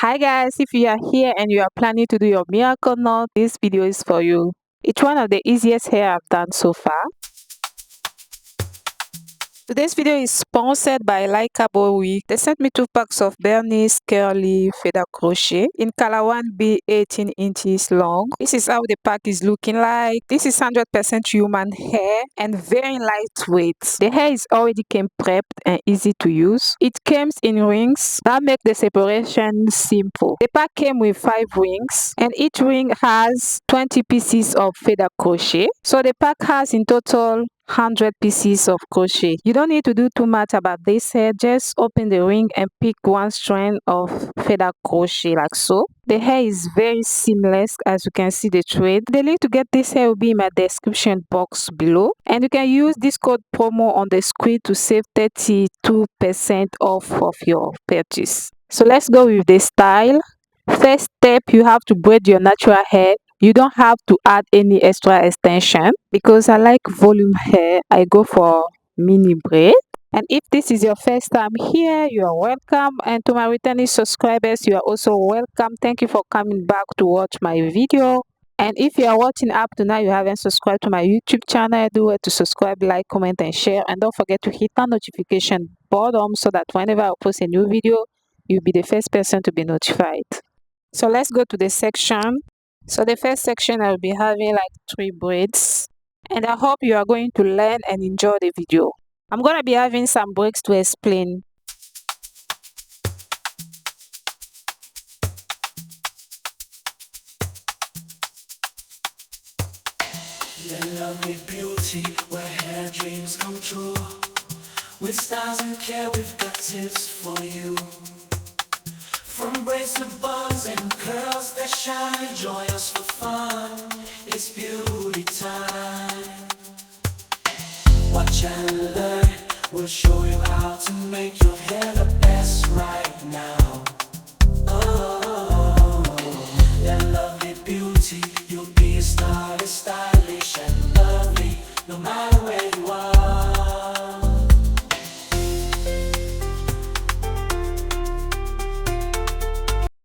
Hi guys, if you are here and you are planning to do your miracle knot, this video is for you. It's one of the easiest hair I've done so far. Today's video is sponsored by Likablewig. They sent me 2 packs of Burmese curly feather crochet in color 1B 18 inches long. This is how the pack is looking like. This is 100% human hair and very lightweight. The hair is already came prepped and easy to use. It comes in rings that make the separation simple. The pack came with 5 rings and each ring has 20 pieces of feather crochet. So the pack has in total 100 pieces of crochet. You don't need to do too much about this hair. Just open the ring and pick one strand of feather crochet like so. The hair is very seamless, as you can see the thread. The link to get this hair will be in my description box below, and you can use this code promo on the screen to save 32% off of your purchase. So let's go with the style. First step, you have to braid your natural hair. You don't have to add any extra extension. Because I like volume hair, I go for mini braid. And if this is your first time here, you are welcome. And to my returning subscribers, you are also welcome. Thank you for coming back to watch my video. And if you are watching up to now, you haven't subscribed to my YouTube channel, do it to subscribe, like, comment, and share. And don't forget to hit the notification button so that whenever I post a new video, you'll be the first person to be notified. So let's go to the section. So the first section, I'll be having like 3 braids, and I hope you are going to learn and enjoy the video. I'm going to be having some breaks to explain. Let lovely beauty where hair dreams come true. With styles and care, we've got tips for you. From braids to buns and curls that shine, join us for fun. It's beauty time. Watch and learn. We'll show you how to make your hair the best right now. Oh, that lovely beauty. You'll be a stylist, stylish and lovely, no matter where you are.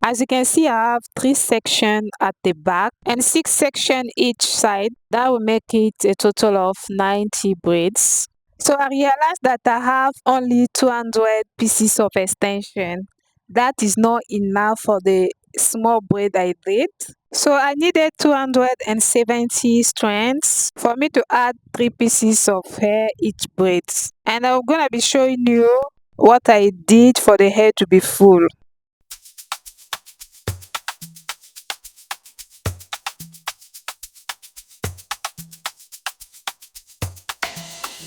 As you can see, I have 3 sections at the back and 6 sections each side. That will make it a total of 90 braids. So I realized that I have only 200 pieces of extension. That is not enough for the small braid I did. So I needed 270 strands for me to add 3 pieces of hair each braid. And I'm gonna be showing you what I did for the hair to be full.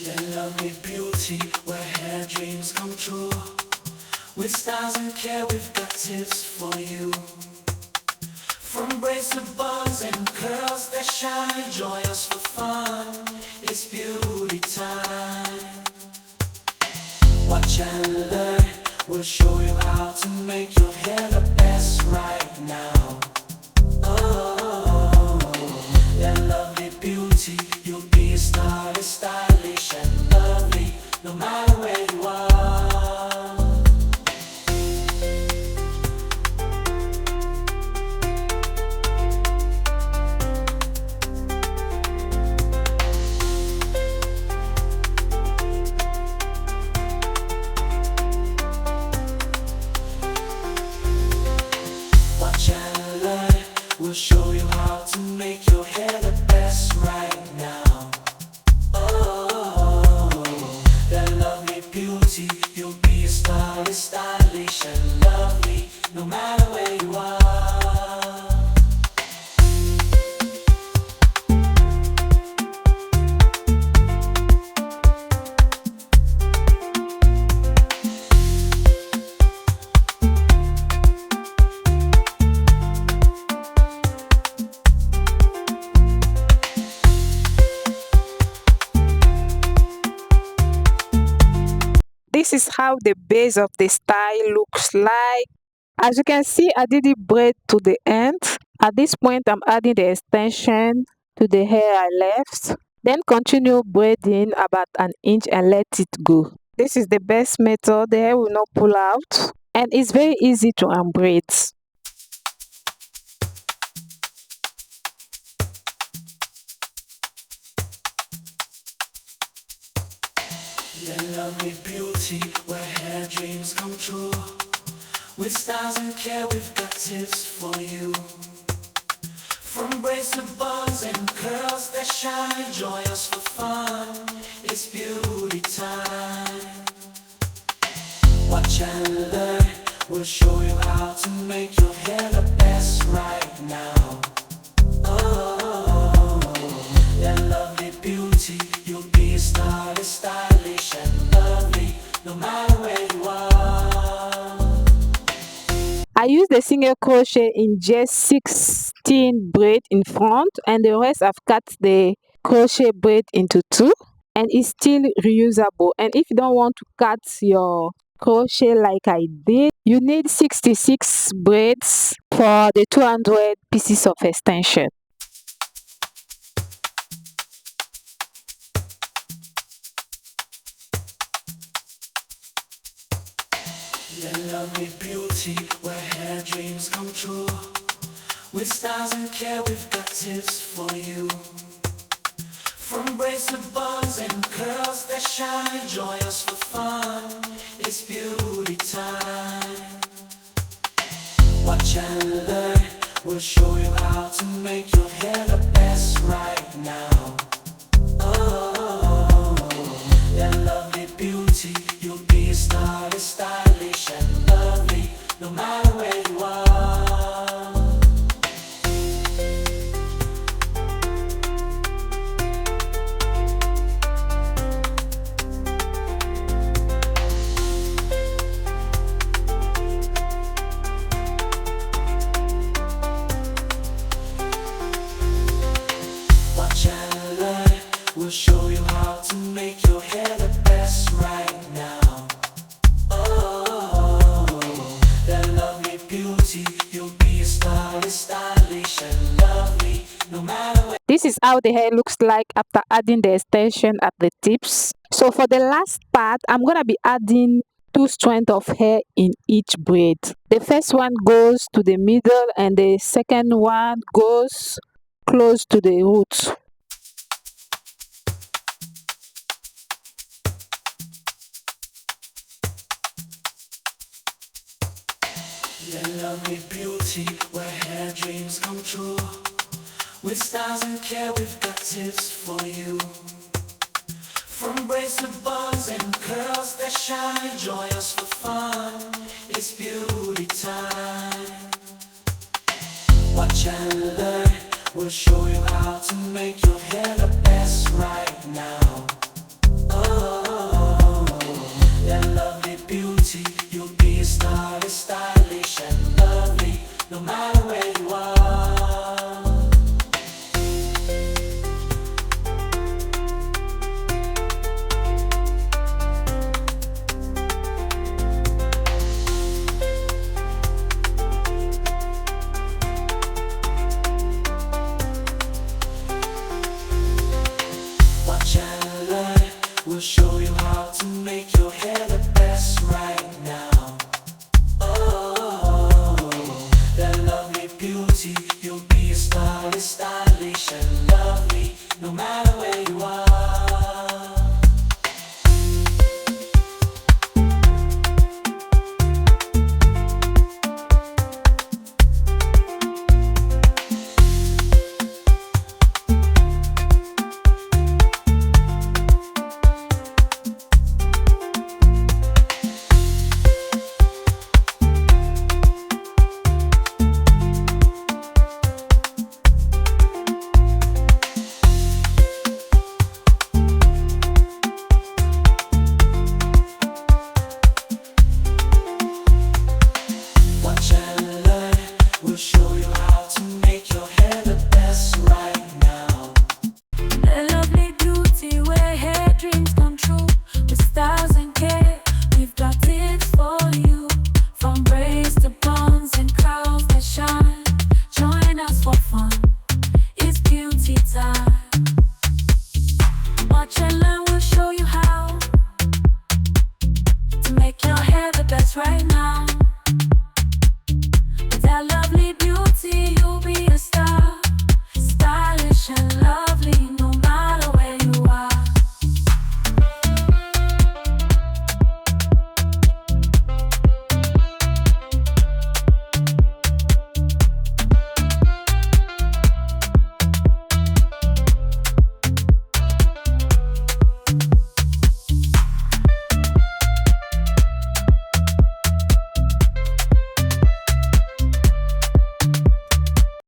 That lovely beauty where hair dreams come true. With styles and care, we've got tips for you. From braids to buns and curls that shine, join us for fun. It's beauty time. Watch and learn. We'll show you how to make your hair the best right now. Oh, that lovely beauty. You'll be a stylist, stylish and lovely, no matter where you are. Watch and learn. We'll show you how to make your hair the best right now. Oh, that lovely beauty. You'll be a stylist, stylish and lovely, no matter where you are. This is how the base of the style looks like. As you can see, I didn't braid to the end. At this point, I'm adding the extension to the hair I left. Then continue braiding about an inch and let it go. This is the best method. The hair will not pull out. And it's very easy to unbraid. lovely beauty where hair dreams come true. With styles and care, we've got tips for you. From braids to buns and curls that shine, joyous for fun, it's beauty time. Watch and learn, we'll show you how to make your hair the best right now. Oh, that lovely beauty, you'll be a stylist, stylish and lovely, no matter where you are. I used a single crochet in just 16 braids in front, and the rest I've cut the crochet braid into two, and it's still reusable. And if you don't want to cut your crochet like I did, you need 66 braids for the 200 pieces of extension. That lovely beauty where hair dreams come true. With styles and care, we've got tips for you. From braids to buns and curls that shine, joyous for fun, it's beauty time. Watch and learn, we'll show you how to make your hair the best right now. Oh, that lovely beauty, you'll be a stylist, stylish and lovely, no matter where you are. Watch and learn, we'll show you how to make your hair the best right now. Oh, that lovely beauty, you'll be a stylist, stylish and lovely, no matter where. This is how the hair looks like after adding the extension at the tips. So for the last part, I'm gonna be adding 2 strands of hair in each braid. The first one goes to the middle and the second one goes close to the roots. That lovely beauty where hair dreams come true. With styles and care, we've got tips for you. From braids to buns and curls that shine, joyous for fun, it's beauty time. Watch and learn, we'll show you how to make your hair the best right now. Oh, that lovely beauty, you'll be a stylist, stylish and lovely, no matter where you are.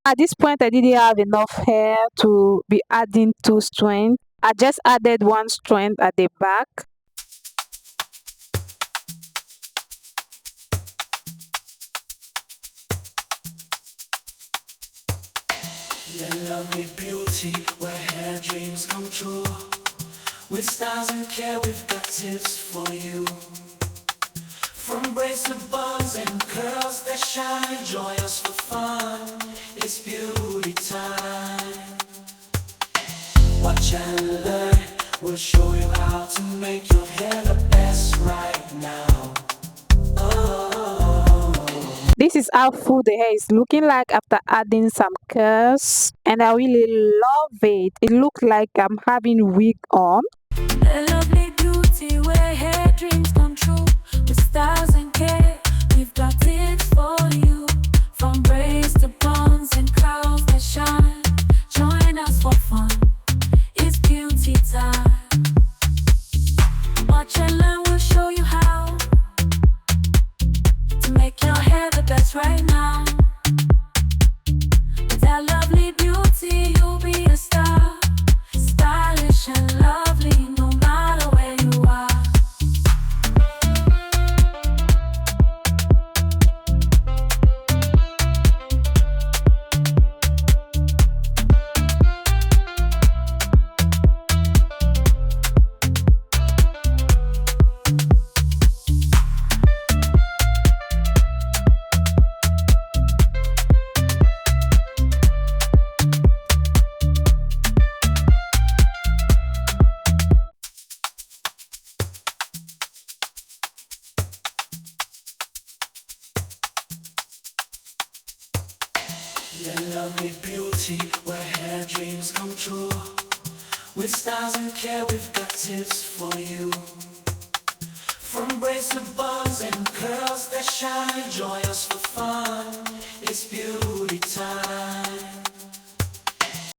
At this point, I didn't have enough hair to be adding 2 strands. I just added 1 strand at the back. Your lovely beauty, where hair dreams come true. With styles and care, we've got tips for you. From braids to buns and curls that shine, join us for fun. It's beauty time. Watch and learn. We'll show you how to make your hair the best right now. This is how full the hair is looking like after adding some curls, and I really love it. It looks like I'm having wig on. A lovely beauty where hair dreams come true. With styles and care, we've got it for you. From braids to buns and curls that shine, join us for fun. It's beauty time. Watch and learn, we'll show you how to make your hair the best right now. With that lovely beauty, you'll be a star. Stylish and lovely, no matter where you are. Your lovely beauty, where hair dreams come true. With styles and care, we've got tips for you. From braids to buns and curls that shine, join us for fun. It's beauty time.